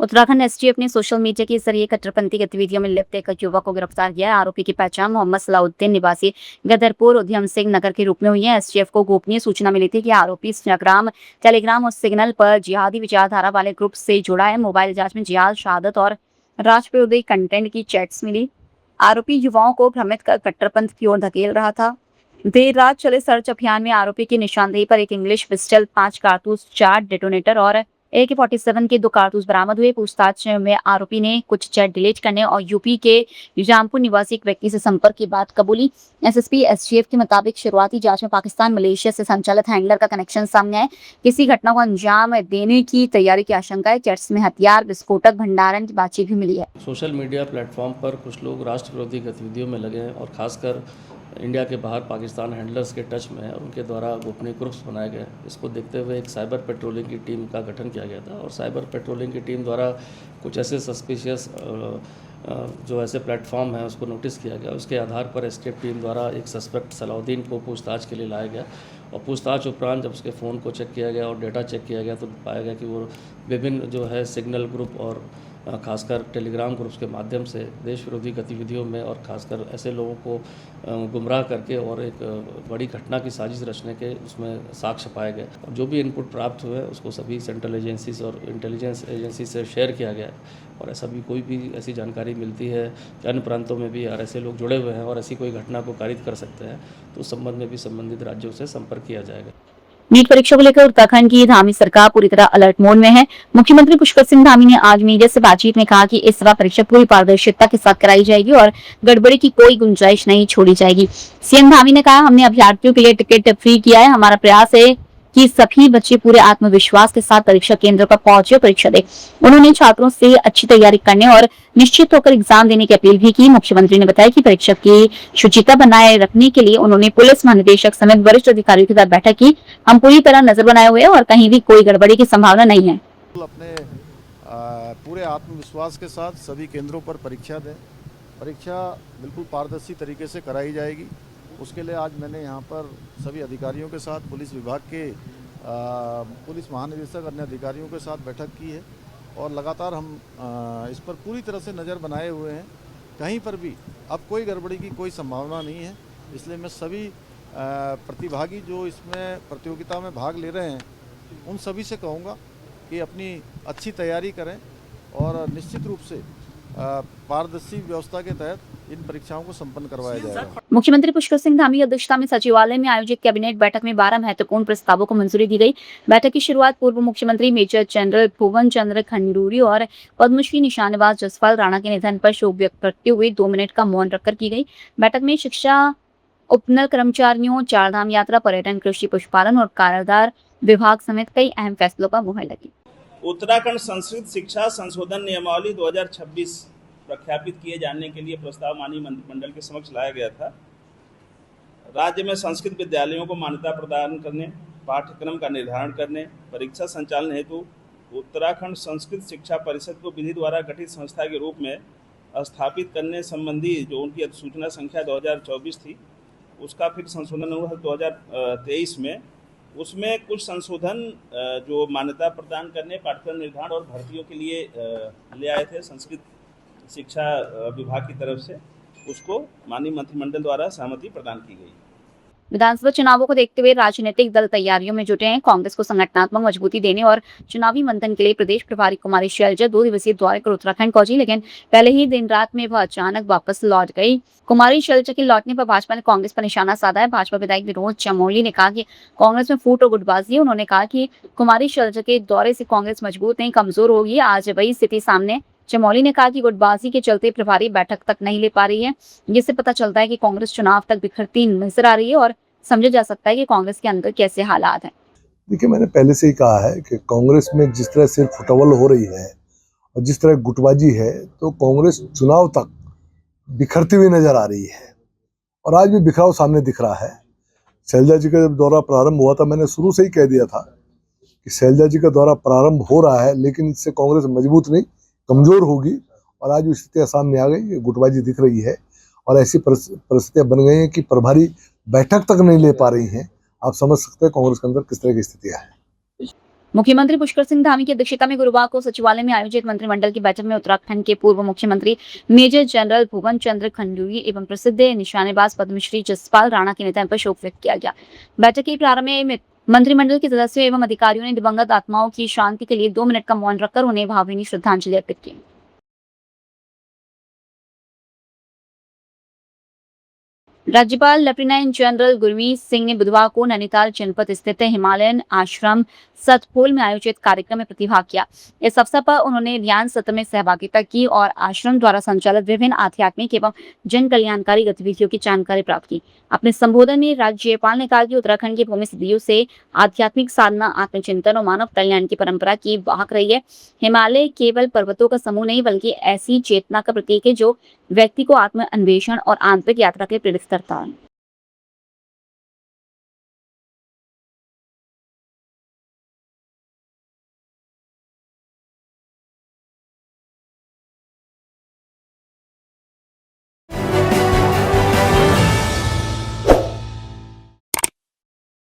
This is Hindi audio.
उत्तराखंड एसटीएफ ने सोशल मीडिया के जरिए कट्टरपंथी गतिविधियों में लिप्त एक युवक को गिरफ्तार किया है। आरोपी की पहचान मोहम्मद सलाउद्दीन निवासी गदरपुर उधम सिंह नगर के रूप में हुई है। एसटीएफ को गोपनीय सूचना मिली थी कि आरोपी इंस्टाग्राम, टेलीग्राम और सिग्नल पर जिहादी विचारधारा वाले ग्रुप से जुड़ा है। मोबाइल जांच में जिहाद, शहादत और राष्ट्र विरोधी कंटेंट की चैट्स मिली। आरोपी युवाओं को भ्रमित कर कट्टरपंथ की ओर धकेल रहा था। देर रात चले सर्च अभियान में आरोपी की निशानदेही पर एक इंग्लिश पिस्टल, 5 कारतूस, 4 डेटोनेटर और AK-47 के 2 कारतूस बरामद हुए। पूछताछ में आरोपी ने कुछ चैट डिलीट करने और यूपी के निजामपुर निवासी एक व्यक्ति से संपर्क की बात कबूली। एसएसपी एसटीएफ के मुताबिक शुरुआती जांच में पाकिस्तान मलेशिया से संचालित हैंडलर का कनेक्शन सामने आए। किसी घटना को अंजाम देने की तैयारी की आशंका है। चैट्स में हथियार, विस्फोटक भंडारण की बातचीत भी मिली है। सोशल मीडिया प्लेटफॉर्म पर कुछ लोग राष्ट्र विरोधी गतिविधियों में लगे हैं और खासकर इंडिया के बाहर पाकिस्तान हैंडलर्स के टच में है और उनके द्वारा गोपनीय ग्रुप्स बनाए गए। इसको देखते हुए एक साइबर पेट्रोलिंग की टीम का गठन किया गया था और साइबर पेट्रोलिंग की टीम द्वारा कुछ ऐसे सस्पिशियस जो ऐसे प्लेटफॉर्म हैं उसको नोटिस किया गया। उसके आधार पर एसटीएफ टीम द्वारा एक सस्पेक्ट सलाउद्दीन को पूछताछ के लिए लाया गया और पूछताछ उपरांत जब उसके फ़ोन को चेक किया गया और डेटा चेक किया गया तो पाया गया कि वो विभिन्न जो है सिग्नल ग्रुप और खासकर टेलीग्राम ग्रुप्स के माध्यम से देश विरोधी गतिविधियों में और खासकर ऐसे लोगों को गुमराह करके और एक बड़ी घटना की साजिश रचने के उसमें साक्ष्य पाए गए। और जो भी इनपुट प्राप्त हुए उसको सभी सेंट्रल एजेंसीज और इंटेलिजेंस एजेंसी से शेयर किया गया और ऐसा भी कोई भी ऐसी जानकारी मिलती है कि अन्य प्रांतों में भी यार ऐसे लोग जुड़े हुए हैं और ऐसी कोई घटना को कारित कर सकते हैं तो उस संबंध में भी संबंधित राज्यों से संपर्क किया जाएगा। नीट परीक्षा को लेकर उत्तराखंड की धामी सरकार पूरी तरह अलर्ट मोड में है। मुख्यमंत्री पुष्कर सिंह धामी ने आज मीडिया से बातचीत में कहा कि इस बार परीक्षा पूरी पारदर्शिता के साथ कराई जाएगी और गड़बड़ी की कोई गुंजाइश नहीं छोड़ी जाएगी। सीएम धामी ने कहा, हमने अभ्यर्थियों के लिए टिकट फ्री किया है। हमारा प्रयास है कि सभी बच्चे पूरे आत्मविश्वास के साथ परीक्षा केंद्र पर पहुंचे और परीक्षा दें। उन्होंने छात्रों से अच्छी तैयारी करने और निश्चित होकर एग्जाम देने की अपील भी की। मुख्यमंत्री ने बताया कि परीक्षा की शुचिता बनाए रखने के लिए उन्होंने पुलिस महानिदेशक समेत वरिष्ठ अधिकारियों के साथ बैठक की। हम पूरी तरह नजर बनाए हुए हैं और कहीं भी कोई गड़बड़ी की संभावना नहीं है। अपने पूरे आत्मविश्वास के साथ सभी केंद्रों पर परीक्षा दें। परीक्षा बिल्कुल पारदर्शी तरीके से कराई जाएगी। उसके लिए आज मैंने यहाँ पर सभी अधिकारियों के साथ पुलिस विभाग के पुलिस महानिदेशक अन्य अधिकारियों के साथ बैठक की है और लगातार हम इस पर पूरी तरह से नज़र बनाए हुए हैं। कहीं पर भी अब कोई गड़बड़ी की कोई संभावना नहीं है। इसलिए मैं सभी प्रतिभागी जो इसमें प्रतियोगिता में भाग ले रहे हैं उन सभी से कहूँगा कि अपनी अच्छी तैयारी करें और निश्चित रूप से पारदर्शी व्यवस्था के तहत इन परीक्षाओं को संपन्न करवाया जाएगा। मुख्यमंत्री पुष्कर सिंह धामी की अध्यक्षता में सचिवालय में आयोजित कैबिनेट बैठक में 12 महत्वपूर्ण प्रस्तावों को मंजूरी दी गई। बैठक की शुरुआत पूर्व मुख्यमंत्री मेजर जनरल भुवन चंद्र खंडूरी और पद्मश्री निशानेबाज जसपाल राणा के निधन पर शोक व्यक्त करते हुए 2 मिनट का मौन रखकर की गई। बैठक में शिक्षा, उपनल कर्मचारियों, चारधाम यात्रा, पर्यटन, कृषि, पशुपालन और कारागार विभाग समेत कई अहम फैसलों पर मुहर लगी। उत्तराखंड संस्कृत शिक्षा संशोधन नियमावली 2026 प्रख्यापित किए जाने के लिए प्रस्ताव माननीय मंत्रिमंडल के समक्ष लाया गया था। राज्य में संस्कृत विद्यालयों को मान्यता प्रदान करने, पाठ्यक्रम का निर्धारण करने, परीक्षा संचालन हेतु उत्तराखंड संस्कृत शिक्षा परिषद को विधि द्वारा गठित संस्था के रूप में स्थापित करने संबंधी जो उनकी अधिसूचना संख्या 2024 थी उसका फिर संशोधन हुआ 2023 में। उसमें कुछ संशोधन जो मान्यता प्रदान करने, पाठ्यक्रम निर्धारण और भर्तियों के लिए ले आए थे संस्कृत शिक्षा विभाग की तरफ से, उसको माननीय मंत्रिमंडल द्वारा सहमति प्रदान की गई। विधानसभा चुनावों को देखते हुए राजनीतिक दल तैयारियों में जुटे हैं। कांग्रेस को संगठनात्मक मजबूती देने और चुनावी मंथन के लिए प्रदेश प्रभारी कुमारी शैलजा 2 दिवसीय दौरे पर उत्तराखंड पहुंची, लेकिन पहले ही दिन रात में वह अचानक वापस लौट गई। कुमारी शैलजा के लौटने पर भाजपा ने कांग्रेस पर निशाना साधा है। भाजपा विधायक विनोद चमोली ने कहा कि कांग्रेस में फूट और गुटबाजी है। उन्होंने कहा कि कुमारी शैलजा के दौरे से कांग्रेस मजबूत नहीं, कमजोर होगी। आज वही स्थिति सामने। चमोली ने कहा कि गुटबाजी के चलते प्रभारी बैठक तक नहीं ले पा रही है, जिससे पता चलता है कि कांग्रेस चुनाव तक बिखरती नजर आ रही है और समझा जा सकता है कि कांग्रेस के अंदर कैसे हालात हैं। देखिए, मैंने पहले से ही कहा है कि कांग्रेस में जिस तरह से फुटबॉल हो रही है और जिस तरह गुटबाजी है तो कांग्रेस चुनाव तक बिखरती हुई नजर आ रही है और आज भी बिखराव सामने दिख रहा है। शैलजा जी का जब दौरा प्रारंभ हुआ था मैंने शुरू से ही कह दिया था कि शैलजा जी का दौरा प्रारंभ हो रहा है लेकिन इससे कांग्रेस मजबूत नहीं कमजोर होगी और आज वो स्थितियां सामने आ गई, गुटबाजी दिख रही है और ऐसी परिस्थितियां बन गई हैं कि प्रभारी बैठक तक नहीं ले पा रही हैं। आप समझ सकते हैं कांग्रेस के अंदर किस तरह की स्थितियां हैं। मुख्यमंत्री पुष्कर सिंह धामी की अध्यक्षता में गुरुवार को सचिवालय में आयोजित मंत्रिमंडल की बैठक में उत्तराखंड के पूर्व मुख्यमंत्री मेजर जनरल भुवन चंद्र खंडूरी एवं प्रसिद्ध निशानेबाज पद्मश्री जसपाल राणा के निधन पर शोक व्यक्त किया गया। बैठक के प्रारंभ में मंत्रिमंडल के सदस्यों एवं अधिकारियों ने दिवंगत आत्माओं की शांति के लिए 2 मिनट का मौन रखकर उन्हें भावभीनी श्रद्धांजलि अर्पित की। राज्यपाल लेफ्टिनेंट जनरल गुरमीत सिंह ने बुधवार को नैनीताल जनपद स्थित हिमालयन आश्रम सतपुल में आयोजित कार्यक्रम में प्रतिभाग किया। इस अवसर पर उन्होंने ध्यान सत्र में सहभागिता की और आश्रम द्वारा संचालित विभिन्न आध्यात्मिक एवं जन कल्याणकारी गतिविधियों की जानकारी प्राप्त की। अपने संबोधन में राज्यपाल ने कहा कि उत्तराखंड की भूमि सदियों से आध्यात्मिक साधना, आत्मचिंतन और मानव कल्याण की परंपरा की वाहक रही है। हिमालय केवल पर्वतों का समूह नहीं बल्कि ऐसी चेतना का प्रतीक है जो व्यक्ति को आत्म अन्वेषण और आंतरिक यात्रा के लिए प्रेरित करता है।